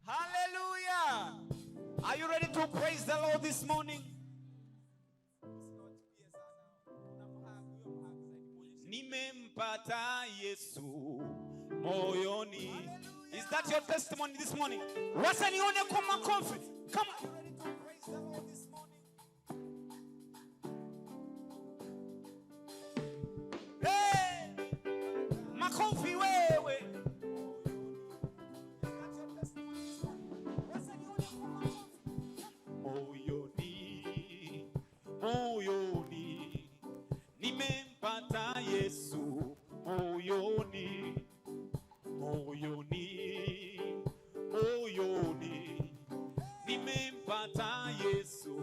Hallelujah. Are you ready to praise the Lord this morning? Nimempata Yesu moyoni. Is that your testimony this morning? Wacha nione kwa makofi. Come on. Are you ready to praise the Lord this morning? Hey! Makofi wewe. Moyoni, nimempata Yesu moyoni, moyoni, moyoni, nimempata Yesu,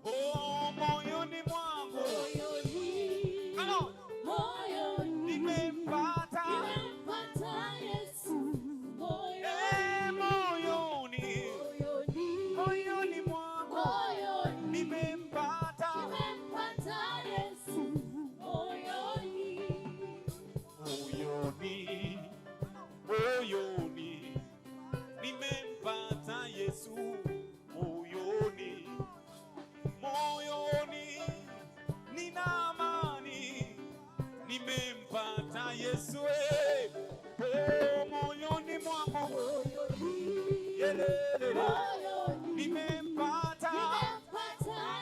oh moyoni mwangu, moyoni, nimempata Yesu, moyoni, moyoni mwangu, nimempata Yesu, moyoni, moyoni, nimempata Yesu, moyoni, moyoni, nina amani, nimempata Yesu, oh moyoni mwangu, nimempata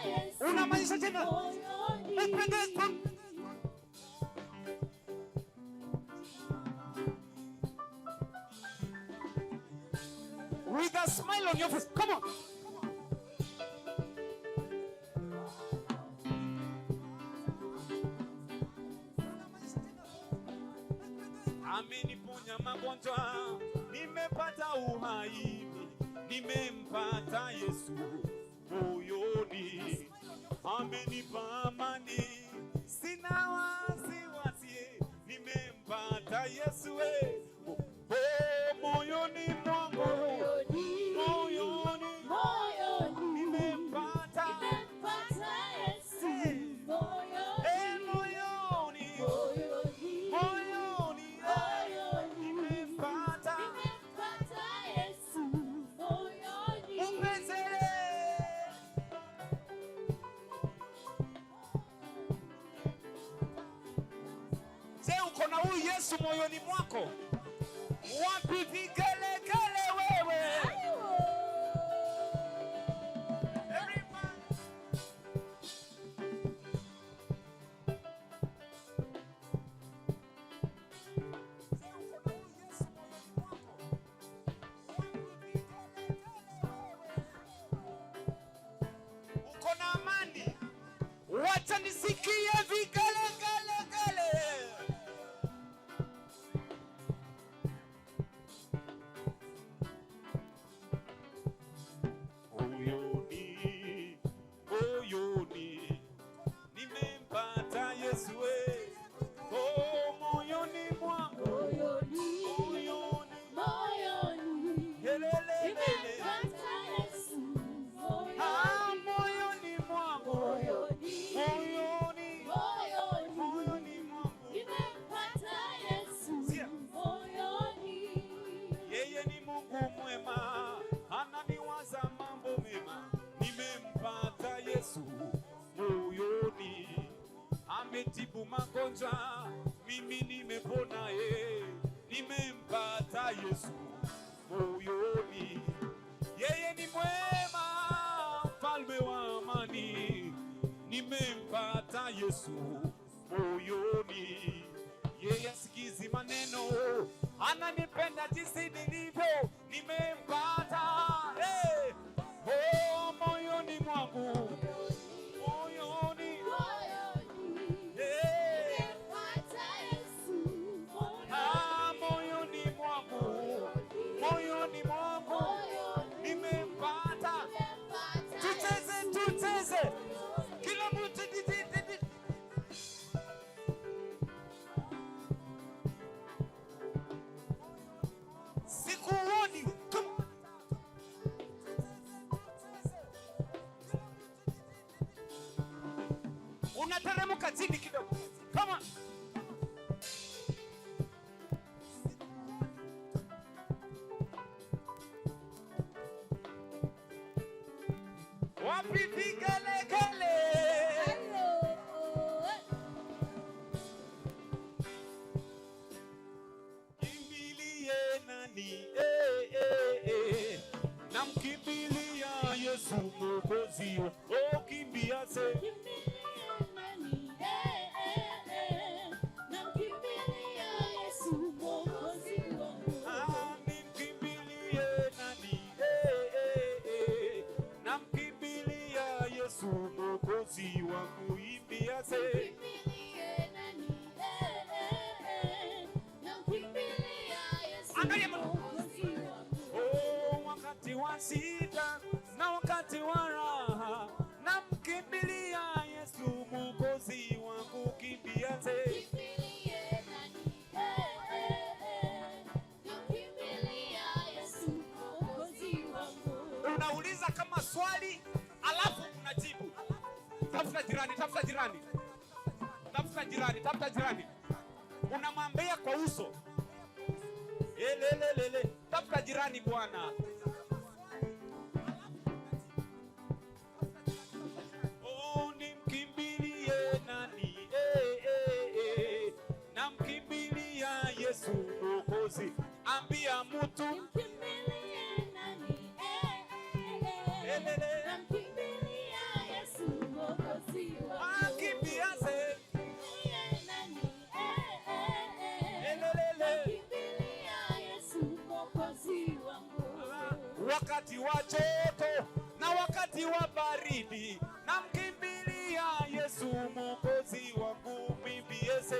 Yesu, unamaanisha tena with a smile on your face. Come on. Ameniponya magonjwa, nimepata uhai, nimempata Yesu moyoni, amenipa amani, sina wasiwasi, nimempata Yesu oh moyoni mwangu, moyoni, nimempata Yesu moyoni, moyoni, nimempata Yesu moyoni. Je, uko na huyu Yesu moyoni mwako? Wapi vigelegele wewe? Uko na amani? Wacha nisikie vigelegele. Nimempata Yesu oh moyoni mwangu, moyoni, nimempata Yesu moyoni mwangu, moyoni mwangu, nimempata Yesu moyoni. Yeye ni Mungu mwema, ananiwaza mambo mema, nimempata Yesu moyoni, ametibu magonjwa, mimi nimepona, nimempata Yesu moyoni. Yeye ni mwema, mfalme wa amani, nimempata Yesu moyoni. Yeye asikizi maneno, ananipenda jinsi nilivyo, nimempata oh moyoni mwangu, moyoni mwangu, nimempata. Tucheze kila mtu sikuoni. Wapi vigelegele? Kimbilie nani? Namkimbilia Yesu Mwokozi. Oh, kimbia se. Mwokozi wangu imbia se. Oh, wakati wa shida na wakati wa raha namkimbilia Yesu Mwokozi wangu kimbia se. Unauliza kama swali alafu unajibu. Tafuta jirani, tafuta jirani. Tafuta jirani, tafuta jirani. Unamwambia kwa uso. Lele. Tafuta jirani bwana. Oh, nimkimbilie nani? Namkimbilia Yesu Mwokozi. Ambia mtu nimkimbilie nani? Wakati wa joto na wakati wa baridi namkimbilia Yesu Mwokozi wangu mimi Yesu.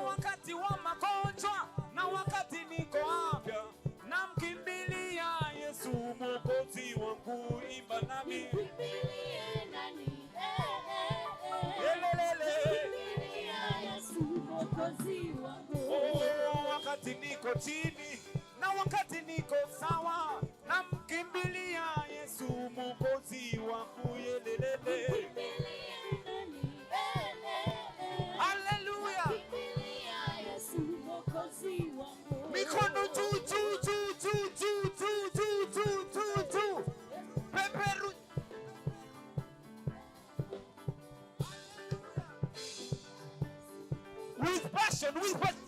Wakati wa magonjwa na wakati niko afya namkimbilia Yesu Mwokozi wangu imba nami. Oh, wakati niko chini na wakati niko sawa namkimbilia Yesu Mwokozi wangu yelelele. Haleluya. Mikono juu juu juu juu juu juu juu juu juu. Peperu. With passion, with passion.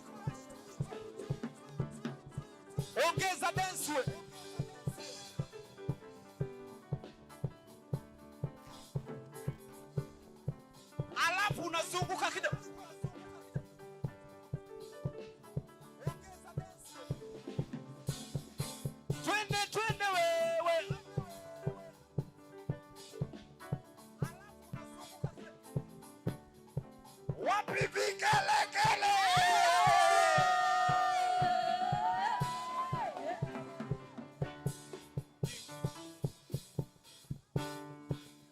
Ongeza dance. Alafu unazunguka kidogo. Twende wewe. Wapi vigelegele?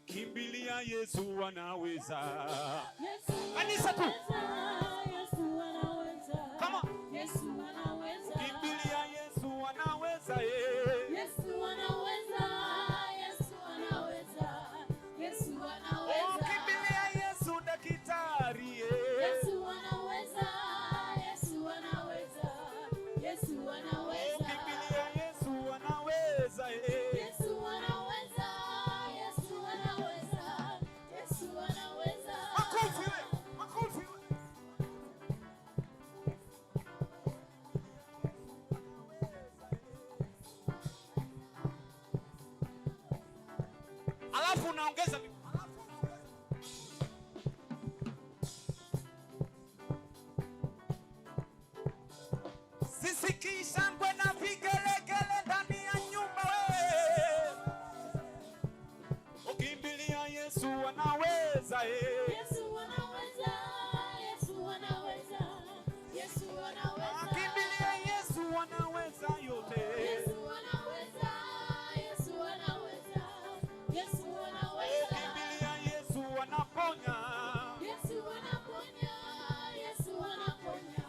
Kimbilia Yesu anaweza. Kanisa tu. Yesu anaweza. Kama Yesu anaweza. Kimbilia Yesu anaweza. Yesu anaweza. Yesu anaweza. Yesu anaweza. Oh, kimbilia Yesu daktari. Yesu anaweza. Yesu anaweza. Yesu anaweza. Oh, kimbilia Yesu anaweza. Yesu anaweza. Yesu anaweza. Yesu anaweza. Makofi. Alafu unaongeza sisikii shangwe na vigelegele ndani ya nyumba. Ukimbilia Yesu anaweza. Yesu anaweza. Yesu anaweza. Yesu anaweza. Kimbilia Yesu anaweza yote. Yesu anaweza. Yesu anaweza. Yesu anaweza. Kimbilia Yesu anaponya. Yesu anaponya. Yesu anaponya.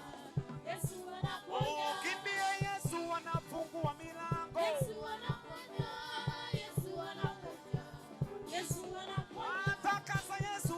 Yesu anaponya. Kimbia Yesu anafungua milango. Yesu anaponya. Yesu anaponya. Yesu anaponya. Atakasa Yesu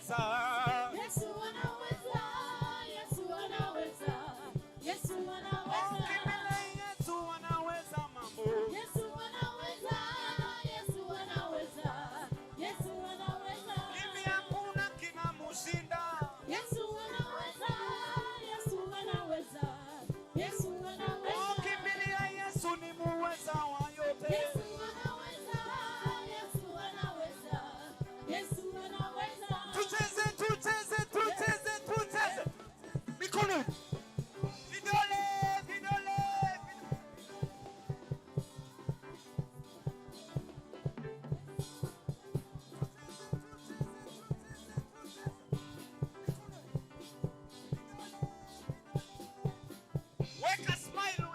anaweza. Yesu anaweza, Yesu anaweza, Yesu anaweza. Yesu anaweza mambo. Yesu anaweza, Yesu anaweza, Yesu anaweza. Mimi hakuna kinamshinda. Yesu anaweza, Yesu anaweza, Yesu anaweza. Kimbilia Yesu ni muweza wa yote. Yesu anaweza, Yesu anaweza, Yesu anaweza. Tucheze, tucheze, tucheze, tucheze. Mikono. Vidole, vidole. Weka smile.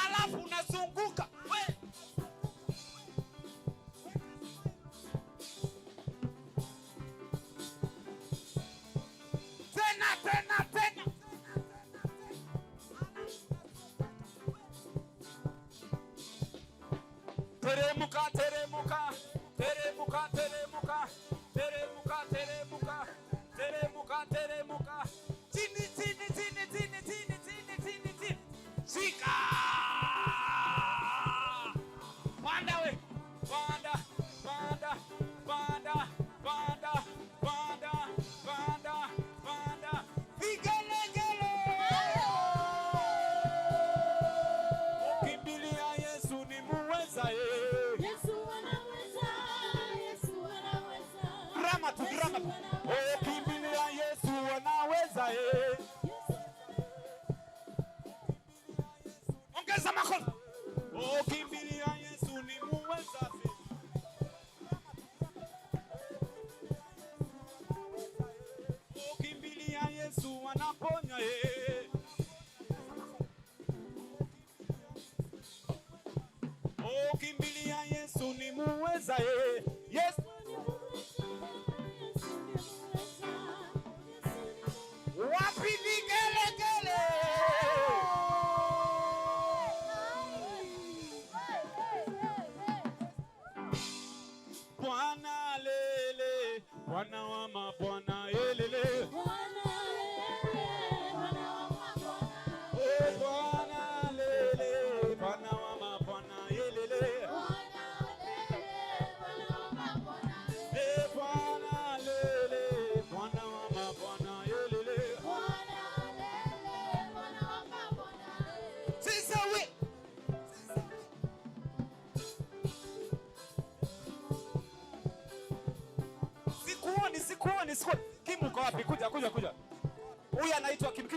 Alafu unazunguka. Tena, tena, tena. Teremuka, teremuka, teremuka, teremuka, teremuka, teremuka, teremuka, teremuka. Chini, chini, chini, chini, chini, chini, chini, chini. Shika. Panda we. Panda, panda, panda, panda, panda, panda, panda. Vigelegele. Kimbilia Yesu ni muweza Yesu anaweza, Yesu anaweza. Drama tu drama tu. Kimbilia Yesu anaweza Ongeza makofi. Kimbilia Yesu ni muweza Kimbilia Yesu anaponya Kimbilia Yesu ni muweza Yesu wapi vigelegele. Bwana lele, Bwana wa mabwana elele. Bwana lele, Bwana wa mabwana elele. Bwana lele, Bwana wa mabwana elele. Sasa we Sikuoni. Kim uko wapi? Kuja. Huyu anaitwa Kim.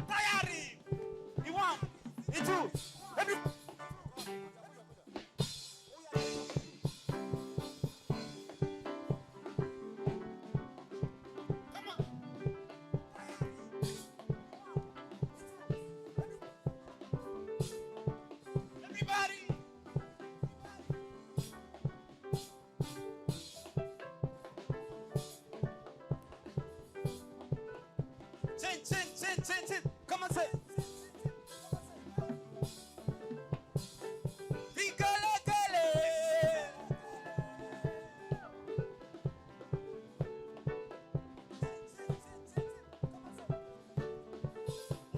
Tayari. Ni 1, ni 2. Everybody. Change. Come on, say. Vigelegele.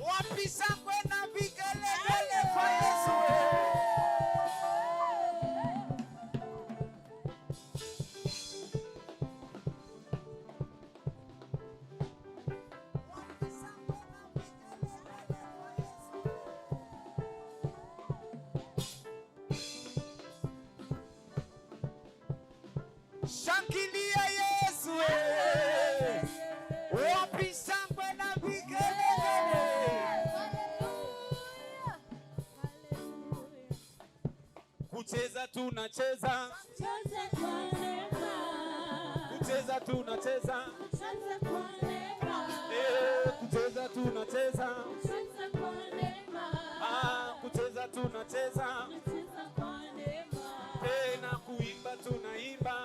Wapi shangwe na vigelegele kwa Yesu. Shangilia Yesu. Wapi shangwe na vigelegele. Kucheza tunacheza. Kucheza tunacheza. Kucheza tunacheza. Kucheza tunacheza. Tena kuimba tunaimba.